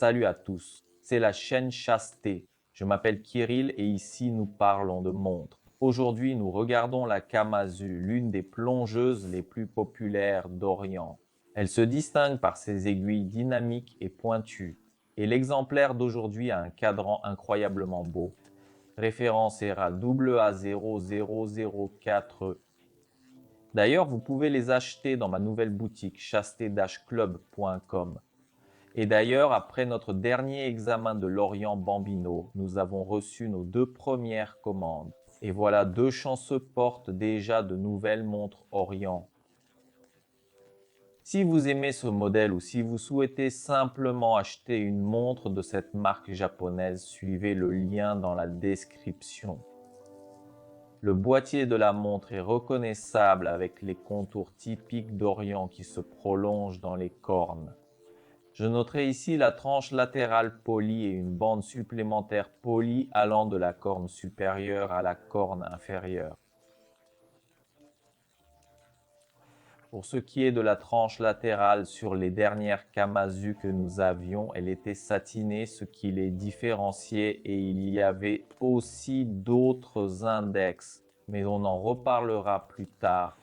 Salut à tous, c'est la chaîne Chasteté. Je m'appelle Kirill et ici nous parlons de montres. Aujourd'hui, nous regardons la Kamazu, l'une des plongeuses les plus populaires d'Orient. Elle se distingue par ses aiguilles dynamiques et pointues. Et l'exemplaire d'aujourd'hui a un cadran incroyablement beau. Référence ERA AA0004. D'ailleurs, vous pouvez les acheter dans ma nouvelle boutique chasteté-club.com. Et d'ailleurs, après notre dernier examen de l'Orient Bambino, nous avons reçu nos 2 premières commandes. Et voilà, 2 chanceux portent déjà de nouvelles montres Orient. Si vous aimez ce modèle ou si vous souhaitez simplement acheter une montre de cette marque japonaise, suivez le lien dans la description. Le boîtier de la montre est reconnaissable avec les contours typiques d'Orient qui se prolongent dans les cornes. Je noterai ici la tranche latérale polie et une bande supplémentaire polie allant de la corne supérieure à la corne inférieure. Pour ce qui est de la tranche latérale sur les dernières Kamazu que nous avions, elle était satinée, ce qui les différenciait, et il y avait aussi d'autres index, mais on en reparlera plus tard.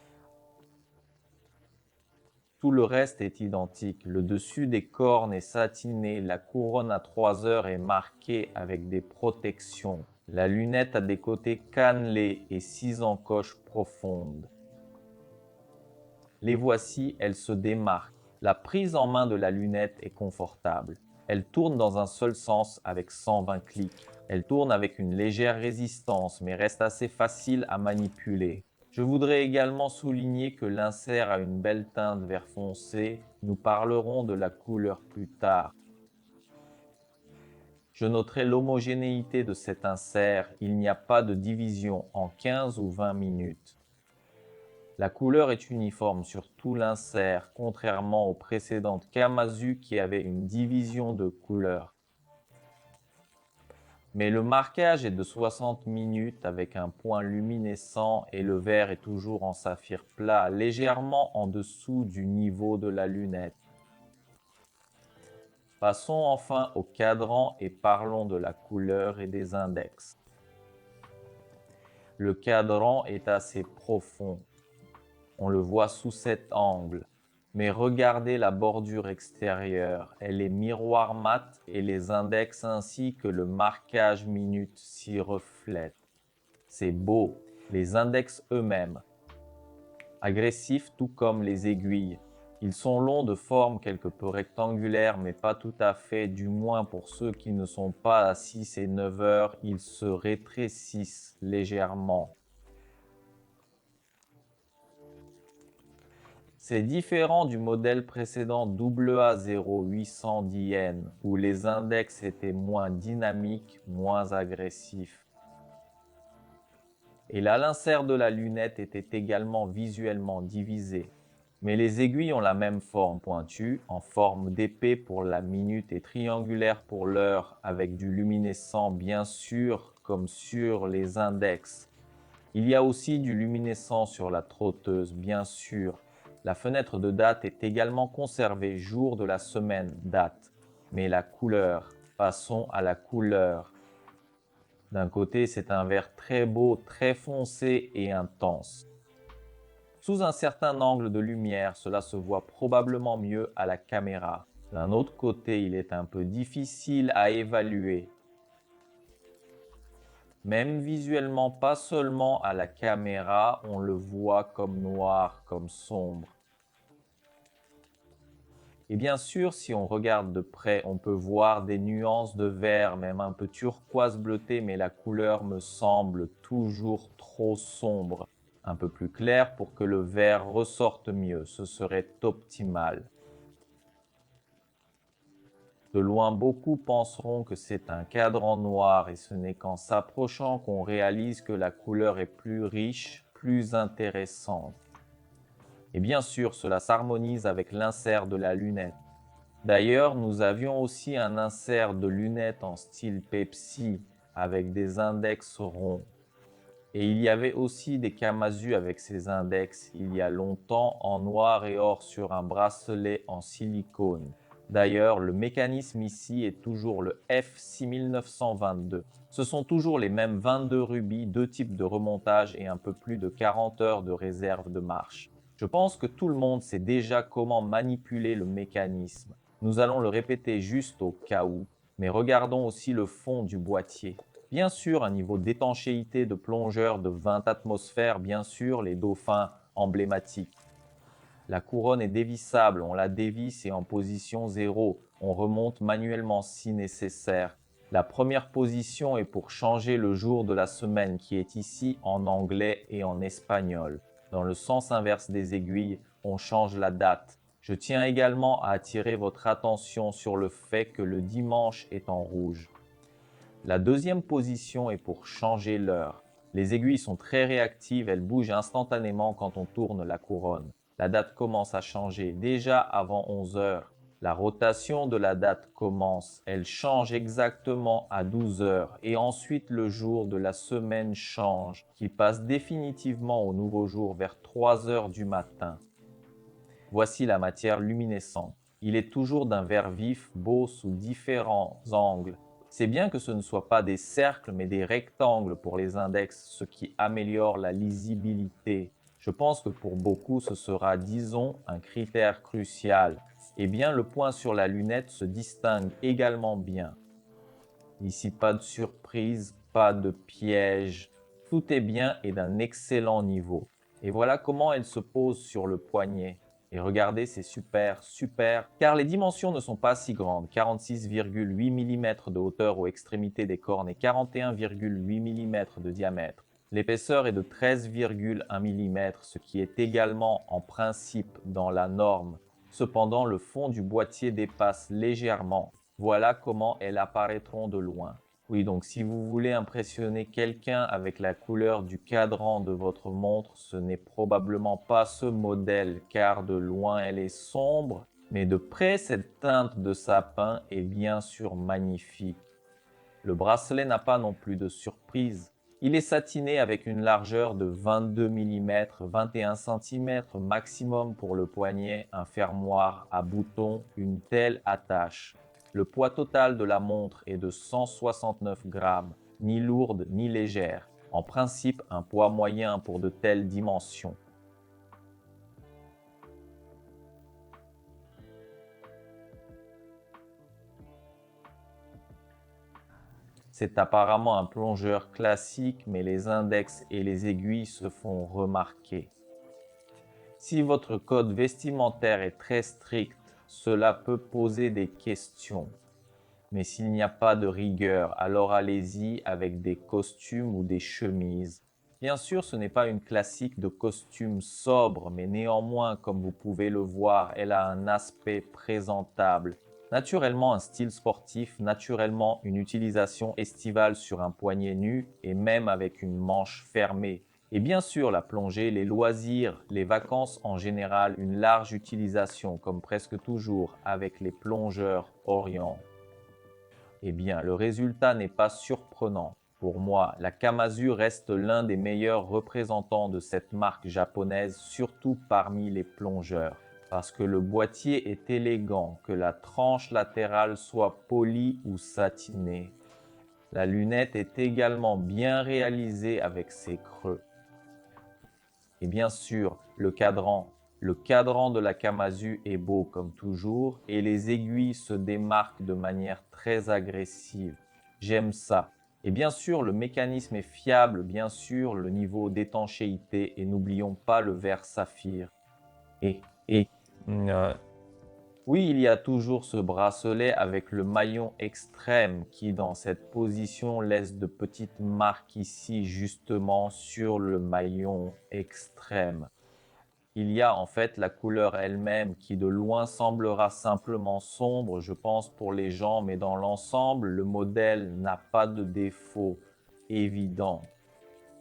Tout le reste est identique. Le dessus des cornes est satiné, la couronne à 3 heures est marquée avec des protections. La lunette a des côtés cannelés et 6 encoches profondes. Les voici, elles se démarquent. La prise en main de la lunette est confortable. Elle tourne dans un seul sens avec 120 clics. Elle tourne avec une légère résistance mais reste assez facile à manipuler. Je voudrais également souligner que l'insert a une belle teinte vert foncé. Nous parlerons de la couleur plus tard. Je noterai l'homogénéité de cet insert. Il n'y a pas de division en 15 ou 20 minutes. La couleur est uniforme sur tout l'insert, contrairement aux précédentes Kamazu qui avaient une division de couleurs. Mais le marquage est de 60 minutes avec un point luminescent et le verre est toujours en saphir plat, légèrement en dessous du niveau de la lunette. Passons enfin au cadran et parlons de la couleur et des index. Le cadran est assez profond. On le voit sous cet angle. Mais regardez la bordure extérieure, elle est miroir mat et les index ainsi que le marquage minute s'y reflètent. C'est beau, les index eux-mêmes. Agressifs tout comme les aiguilles. Ils sont longs de forme quelque peu rectangulaire mais pas tout à fait, du moins pour ceux qui ne sont pas à 6 et 9 heures, ils se rétrécissent légèrement. C'est différent du modèle précédent AA0810N où les index étaient moins dynamiques, moins agressifs. Et là, l'insert de la lunette était également visuellement divisé. Mais les aiguilles ont la même forme pointue, en forme d'épée pour la minute et triangulaire pour l'heure, avec du luminescent bien sûr, comme sur les index. Il y a aussi du luminescent sur la trotteuse, bien sûr. La fenêtre de date est également conservée jour de la semaine date. Mais la couleur, passons à la couleur. D'un côté, c'est un vert très beau, très foncé et intense. Sous un certain angle de lumière, cela se voit probablement mieux à la caméra. D'un autre côté, il est un peu difficile à évaluer. Même visuellement, pas seulement à la caméra, on le voit comme noir, comme sombre. Et bien sûr, si on regarde de près, on peut voir des nuances de vert, même un peu turquoise bleuté, mais la couleur me semble toujours trop sombre. Un peu plus clair pour que le vert ressorte mieux, ce serait optimal. De loin, beaucoup penseront que c'est un cadran noir et ce n'est qu'en s'approchant qu'on réalise que la couleur est plus riche, plus intéressante. Et bien sûr, cela s'harmonise avec l'insert de la lunette. D'ailleurs, nous avions aussi un insert de lunettes en style Pepsi avec des index ronds. Et il y avait aussi des Kamazu avec ces index il y a longtemps en noir et or sur un bracelet en silicone. D'ailleurs, le mécanisme ici est toujours le F6922. Ce sont toujours les mêmes 22 rubis, deux types de remontage et un peu plus de 40 heures de réserve de marche. Je pense que tout le monde sait déjà comment manipuler le mécanisme. Nous allons le répéter juste au cas où, mais regardons aussi le fond du boîtier. Bien sûr, un niveau d'étanchéité de plongeur de 20 atmosphères, bien sûr, les dauphins emblématiques. La couronne est dévissable, on la dévisse et en position 0, on remonte manuellement si nécessaire. La première position est pour changer le jour de la semaine qui est ici en anglais et en espagnol. Dans le sens inverse des aiguilles, on change la date. Je tiens également à attirer votre attention sur le fait que le dimanche est en rouge. La deuxième position est pour changer l'heure. Les aiguilles sont très réactives, elles bougent instantanément quand on tourne la couronne. La date commence à changer déjà avant 11 heures. La rotation de la date commence, elle change exactement à 12 heures et ensuite le jour de la semaine change, qui passe définitivement au nouveau jour vers 3 heures du matin. Voici la matière luminescente. Il est toujours d'un vert vif, beau sous différents angles. C'est bien que ce ne soit pas des cercles mais des rectangles pour les index, ce qui améliore la lisibilité. Je pense que pour beaucoup ce sera, disons, un critère crucial. Eh bien, le point sur la lunette se distingue également bien. Ici, pas de surprise, pas de piège. Tout est bien et d'un excellent niveau. Et voilà comment elle se pose sur le poignet. Et regardez, c'est super, super, car les dimensions ne sont pas si grandes. 46,8 mm de hauteur aux extrémités des cornes et 41,8 mm de diamètre. L'épaisseur est de 13,1 mm, ce qui est également en principe dans la norme. Cependant, le fond du boîtier dépasse légèrement. Voilà comment elles apparaîtront de loin. Oui, donc si vous voulez impressionner quelqu'un avec la couleur du cadran de votre montre, ce n'est probablement pas ce modèle, car de loin elle est sombre, mais de près cette teinte de sapin est bien sûr magnifique. Le bracelet n'a pas non plus de surprise. Il est satiné avec une largeur de 22 mm, 21 cm maximum pour le poignet, un fermoir à boutons, une telle attache. Le poids total de la montre est de 169 grammes, ni lourde ni légère. En principe, un poids moyen pour de telles dimensions. C'est apparemment un plongeur classique, mais les index et les aiguilles se font remarquer. Si votre code vestimentaire est très strict, cela peut poser des questions. Mais s'il n'y a pas de rigueur, alors allez-y avec des costumes ou des chemises. Bien sûr, ce n'est pas une classique de costume sobre, mais néanmoins, comme vous pouvez le voir, elle a un aspect présentable. Naturellement un style sportif, naturellement une utilisation estivale sur un poignet nu et même avec une manche fermée. Et bien sûr la plongée, les loisirs, les vacances en général, une large utilisation comme presque toujours avec les plongeurs Orient. Eh bien, le résultat n'est pas surprenant. Pour moi, la Kamazu reste l'un des meilleurs représentants de cette marque japonaise, surtout parmi les plongeurs. Parce que le boîtier est élégant, que la tranche latérale soit polie ou satinée. La lunette est également bien réalisée avec ses creux. Et bien sûr, le cadran. Le cadran de la Kamazu est beau comme toujours et les aiguilles se démarquent de manière très agressive. J'aime ça. Et bien sûr, le mécanisme est fiable, bien sûr, le niveau d'étanchéité et n'oublions pas le verre saphir. Et, et, euh, oui, il y a toujours ce bracelet avec le maillon extrême qui, dans cette position, laisse de petites marques ici, justement, sur le maillon extrême. Il y a en fait la couleur elle-même qui de loin semblera simplement sombre, je pense, pour les gens, mais dans l'ensemble, le modèle n'a pas de défaut évident.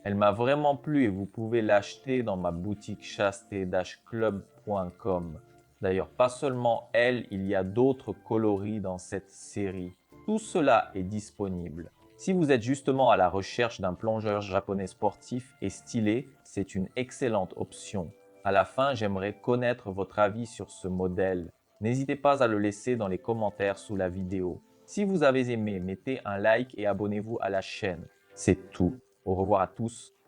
Elle m'a vraiment plu et vous pouvez l'acheter dans ma boutique chasteté-club.com. D'ailleurs, pas seulement elle, il y a d'autres coloris dans cette série. Tout cela est disponible. Si vous êtes justement à la recherche d'un plongeur japonais sportif et stylé, c'est une excellente option. À la fin, j'aimerais connaître votre avis sur ce modèle. N'hésitez pas à le laisser dans les commentaires sous la vidéo. Si vous avez aimé, mettez un like et abonnez-vous à la chaîne. C'est tout. Au revoir à tous.